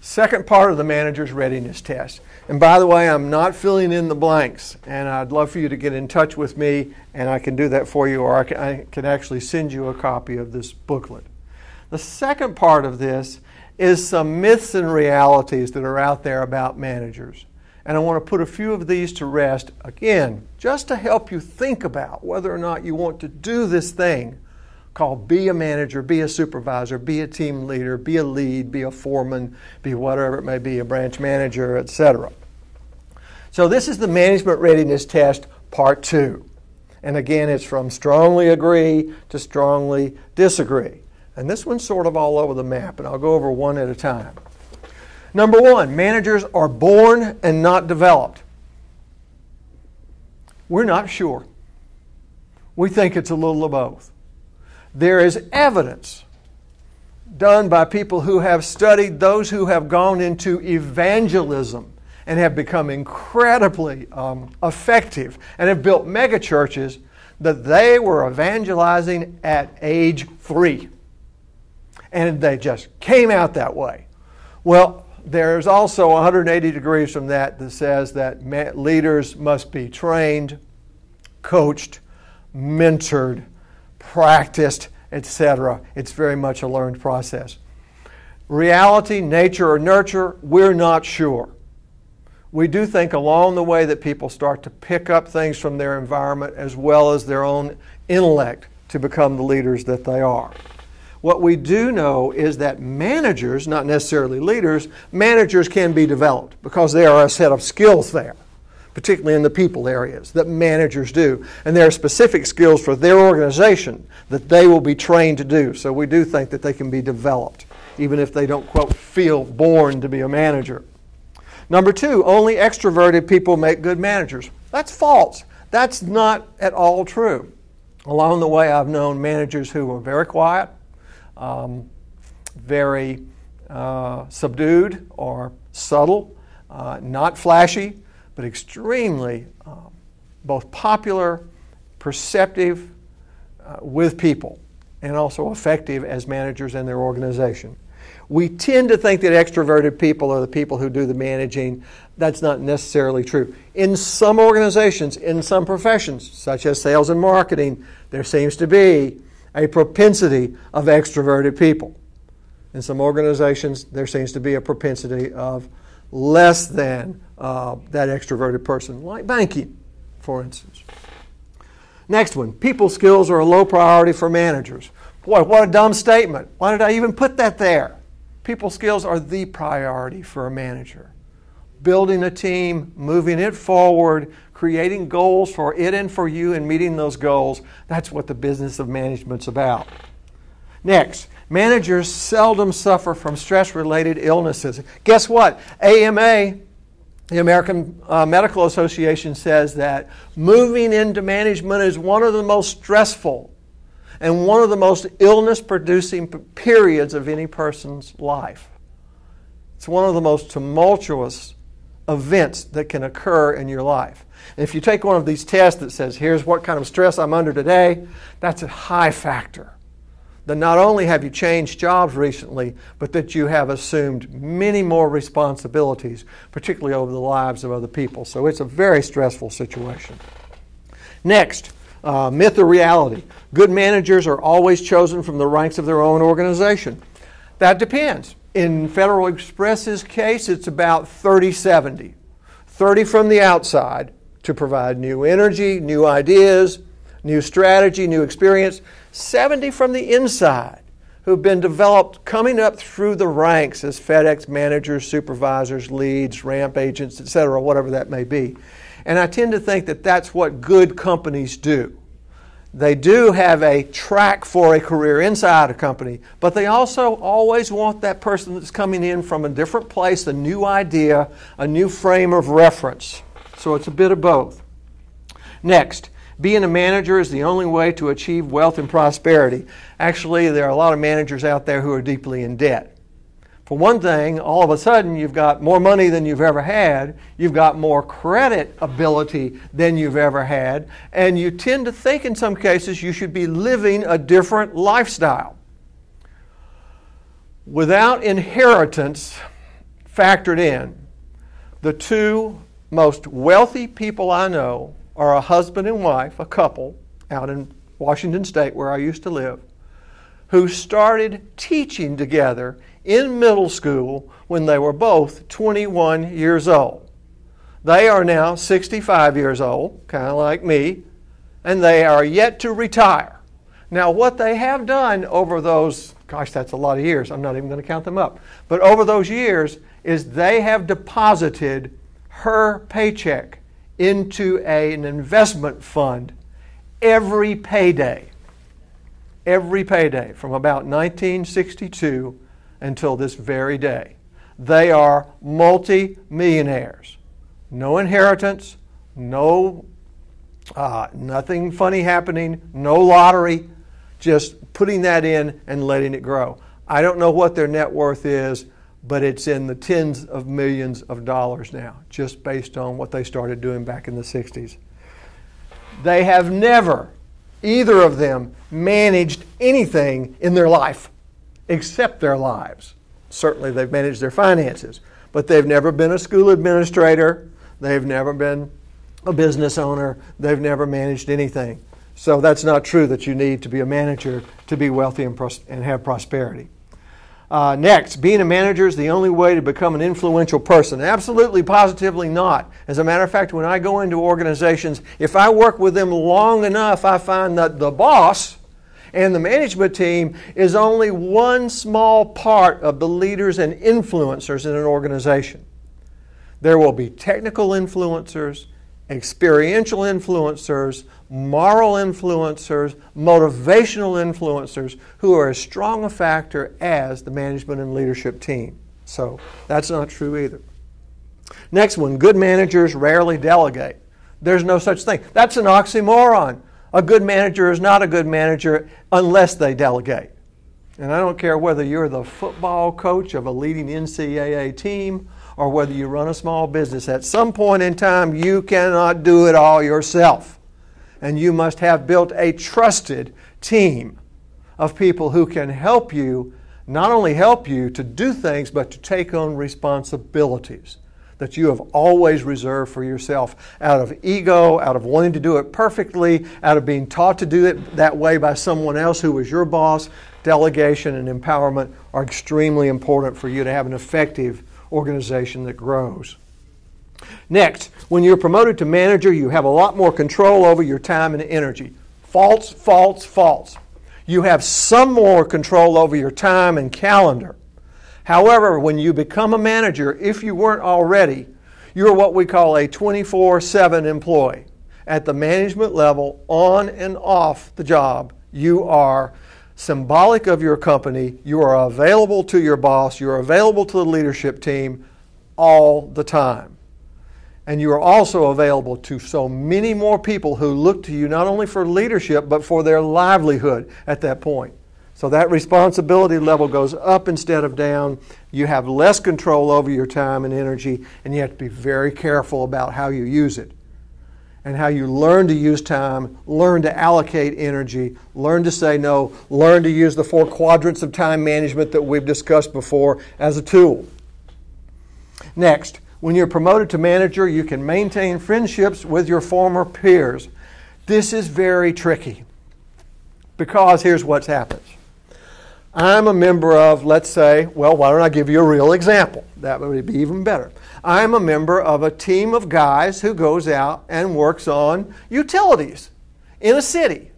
Second part of the manager's readiness test. And by the way, I'm not filling in the blanks, and I'd love for you to get in touch with me, and I can do that for you, or I can actually send you a copy of this booklet. The second part of this is some myths and realities that are out there about managers. And I want to put a few of these to rest, again, just to help you think about whether or not you want to do this thing called be a manager, be a supervisor, be a team leader, be a lead, be a foreman, be whatever it may be, a branch manager, etc. So this is the management readiness test, part 2. And again, it's from strongly agree to strongly disagree. And this one's sort of all over the map, and I'll go over one at a time. Number 1, managers are born and not developed. We're not sure. We think it's a little of both. There is evidence done by people who have studied those who have gone into evangelism and have become incredibly effective and have built megachurches that they were evangelizing at age 3. And they just came out that way. Well, there's also 180 degrees from that that says that leaders must be trained, coached, mentored, practiced, etc. It's very much a learned process. Reality, nature, or nurture, we're not sure. We do think along the way that people start to pick up things from their environment as well as their own intellect to become the leaders that they are. What we do know is that managers, not necessarily leaders, managers can be developed because there are a set of skills there, particularly in the people areas, that managers do. And there are specific skills for their organization that they will be trained to do. So we do think that they can be developed, even if they don't, quote, feel born to be a manager. Number 2, only extroverted people make good managers. That's false. That's not at all true. Along the way, I've known managers who were very quiet, very subdued or subtle, not flashy, but extremely both popular, perceptive with people, and also effective as managers in their organization. We tend to think that extroverted people are the people who do the managing. That's not necessarily true. In some organizations, in some professions, such as sales and marketing, there seems to be a propensity of extroverted people. In some organizations, there seems to be a propensity of less than that extroverted person, like banking, for instance. Next one, people skills are a low priority for managers. Boy, what a dumb statement. Why did I even put that there? People skills are the priority for a manager. Building a team, moving it forward, creating goals for it and for you and meeting those goals, that's what the business of management's about. Next, managers seldom suffer from stress-related illnesses. Guess what? AMA, the American Medical Association, says that moving into management is one of the most stressful and one of the most illness-producing periods of any person's life. It's one of the most tumultuous events that can occur in your life. And if you take one of these tests that says, here's what kind of stress I'm under today, that's a high factor. That not only have you changed jobs recently, but that you have assumed many more responsibilities, particularly over the lives of other people. So it's a very stressful situation. Next, myth or reality. Good managers are always chosen from the ranks of their own organization. That depends. In Federal Express's case, it's about 30-70. 30 from the outside to provide new energy, new ideas, new strategy, new experience. 70 from the inside who've been developed coming up through the ranks as FedEx managers, supervisors, leads, ramp agents, etc., whatever that may be. And I tend to think that that's what good companies do. They do have a track for a career inside a company, but they also always want that person that's coming in from a different place, a new idea, a new frame of reference. So it's a bit of both. Next, being a manager is the only way to achieve wealth and prosperity. Actually, there are a lot of managers out there who are deeply in debt. For one thing, all of a sudden you've got more money than you've ever had, you've got more credit ability than you've ever had, and you tend to think in some cases you should be living a different lifestyle. Without inheritance, factored in, the two most wealthy people I know are a husband and wife, a couple, out in Washington State where I used to live, who started teaching together in middle school when they were both 21 years old. They are now 65 years old, kind of like me, and they are yet to retire. Now, what they have done over those, gosh, that's a lot of years. I'm not even going to count them up. But over those years is they have deposited her paycheck into an investment fund every payday from about 1962 until this very day. They are multi-millionaires. No inheritance, no nothing funny happening, no lottery, just putting that in and letting it grow. I don't know what their net worth is, but it's in the tens of millions of dollars now, just based on what they started doing back in the 60s. They have never, either of them, managed anything in their life except their lives. Certainly they've managed their finances, but they've never been a school administrator. They've never been a business owner. They've never managed anything. So that's not true that you need to be a manager to be wealthy and have prosperity. Next, being a manager is the only way to become an influential person. Absolutely, positively not. As a matter of fact, when I go into organizations, if I work with them long enough, I find that the boss and the management team is only one small part of the leaders and influencers in an organization. There will be technical influencers, experiential influencers, moral influencers, motivational influencers who are as strong a factor as the management and leadership team. So that's not true either. Next one, good managers rarely delegate. There's no such thing. That's an oxymoron. A good manager is not a good manager unless they delegate. And I don't care whether you're the football coach of a leading NCAA team or whether you run a small business. At some point in time, you cannot do it all yourself. And you must have built a trusted team of people who can help you, not only help you to do things, but to take on responsibilities that you have always reserved for yourself out of ego, out of wanting to do it perfectly, out of being taught to do it that way by someone else who was your boss. Delegation and empowerment are extremely important for you to have an effective organization that grows. Next, when you're promoted to manager, you have a lot more control over your time and energy. False, false, false. You have some more control over your time and calendar. However, when you become a manager, if you weren't already, you're what we call a 24/7 employee. At the management level, on and off the job, you are symbolic of your company. You are available to your boss. You're available to the leadership team all the time. And you are also available to so many more people who look to you not only for leadership, but for their livelihood at that point. So that responsibility level goes up instead of down. You have less control over your time and energy, and you have to be very careful about how you use it and how you learn to use time, learn to allocate energy, learn to say no, learn to use the 4 quadrants of time management that we've discussed before as a tool. Next, when you're promoted to manager, you can maintain friendships with your former peers. This is very tricky because here's what happens. I'm a member of, let's say, well, why don't I give you a real example? That would be even better. I'm a member of a team of guys who goes out and works on utilities in a city.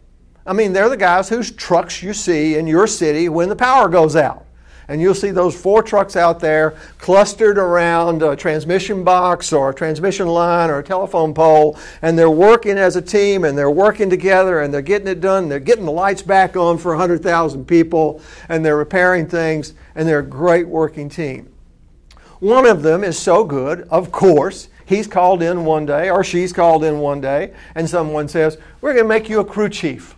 I mean, they're the guys whose trucks you see in your city when the power goes out. And you'll see those 4 trucks out there clustered around a transmission box or a transmission line or a telephone pole, and they're working as a team and they're working together and they're getting it done. They're getting the lights back on for 100,000 people and they're repairing things, and they're a great working team. One of them is so good, of course, he's called in one day or she's called in one day and someone says, we're going to make you a crew chief.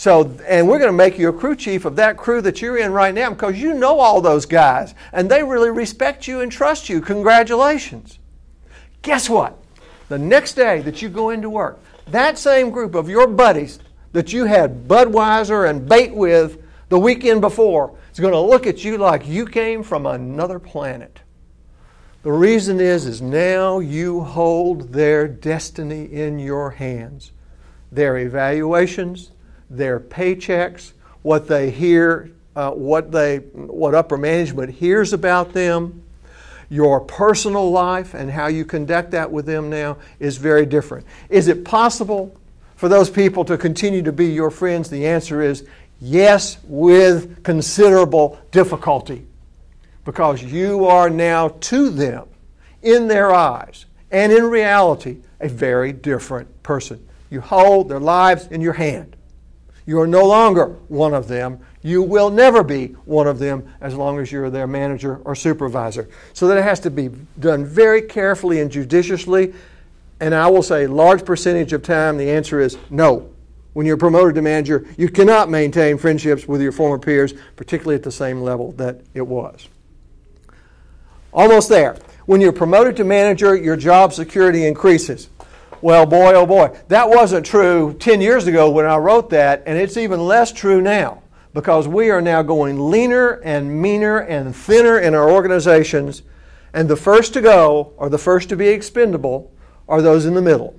And we're going to make you a crew chief of that crew that you're in right now because you know all those guys and they really respect you and trust you. Congratulations. Guess what? The next day that you go into work, that same group of your buddies that you had Budweiser and bait with the weekend before is going to look at you like you came from another planet. The reason is now you hold their destiny in your hands. Their evaluations, their paychecks, what they hear, what upper management hears about them, your personal life and how you conduct that with them now is very different. Is it possible for those people to continue to be your friends? The answer is yes, with considerable difficulty. Because you are now to them, in their eyes, and in reality, a very different person. You hold their lives in your hand. You are no longer one of them. You will never be one of them as long as you're their manager or supervisor. So that it has to be done very carefully and judiciously. And I will say a large percentage of time the answer is no. When you're promoted to manager, you cannot maintain friendships with your former peers, particularly at the same level that it was. Almost there. When you're promoted to manager, your job security increases. Well, boy, oh boy, that wasn't true 10 years ago when I wrote that, and it's even less true now because we are now going leaner and meaner and thinner in our organizations, and the first to go or the first to be expendable are those in the middle.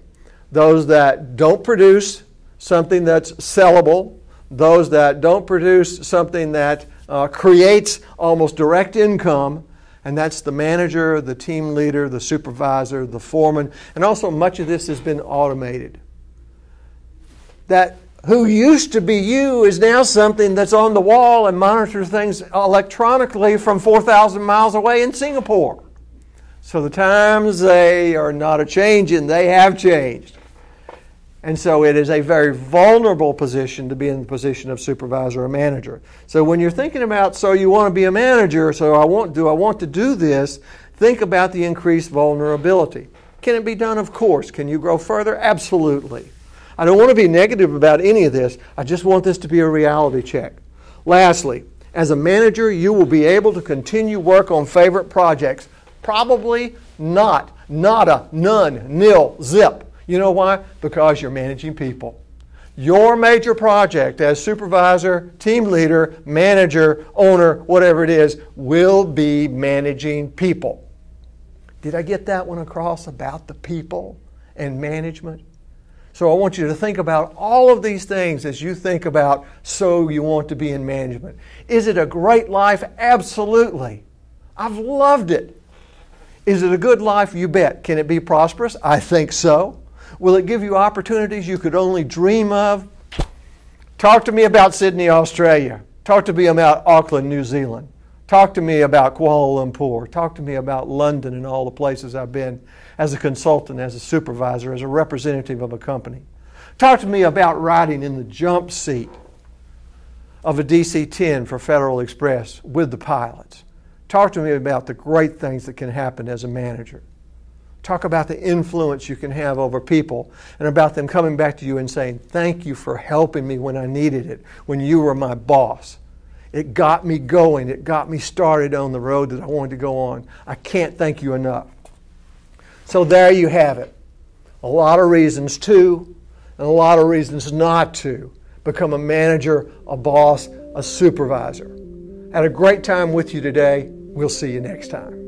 Those that don't produce something that's sellable, those that don't produce something that creates almost direct income, and that's the manager, the team leader, the supervisor, the foreman, and also much of this has been automated. That who used to be you is now something that's on the wall and monitors things electronically from 4,000 miles away in Singapore. So the times they are not a-changing, they have changed. And so it is a very vulnerable position to be in the position of supervisor or manager. So when you're thinking about, so you want to be a manager, so I want to do this, think about the increased vulnerability. Can it be done? Of course. Can you grow further? Absolutely. I don't want to be negative about any of this. I just want this to be a reality check. Lastly, as a manager, you will be able to continue work on favorite projects. Probably not. Nada, none, nil, zip. You know why? Because you're managing people. Your major project as supervisor, team leader, manager, owner, whatever it is, will be managing people. Did I get that one across about the people and management? So I want you to think about all of these things as you think about so you want to be in management. Is it a great life? Absolutely. I've loved it. Is it a good life? You bet. Can it be prosperous? I think so. Will it give you opportunities you could only dream of? Talk to me about Sydney, Australia. Talk to me about Auckland, New Zealand. Talk to me about Kuala Lumpur. Talk to me about London and all the places I've been as a consultant, as a supervisor, as a representative of a company. Talk to me about riding in the jump seat of a DC-10 for Federal Express with the pilots. Talk to me about the great things that can happen as a manager. Talk about the influence you can have over people and about them coming back to you and saying, thank you for helping me when I needed it, when you were my boss. It got me going. It got me started on the road that I wanted to go on. I can't thank you enough. So there you have it. A lot of reasons to and a lot of reasons not to become a manager, a boss, a supervisor. Had a great time with you today. We'll see you next time.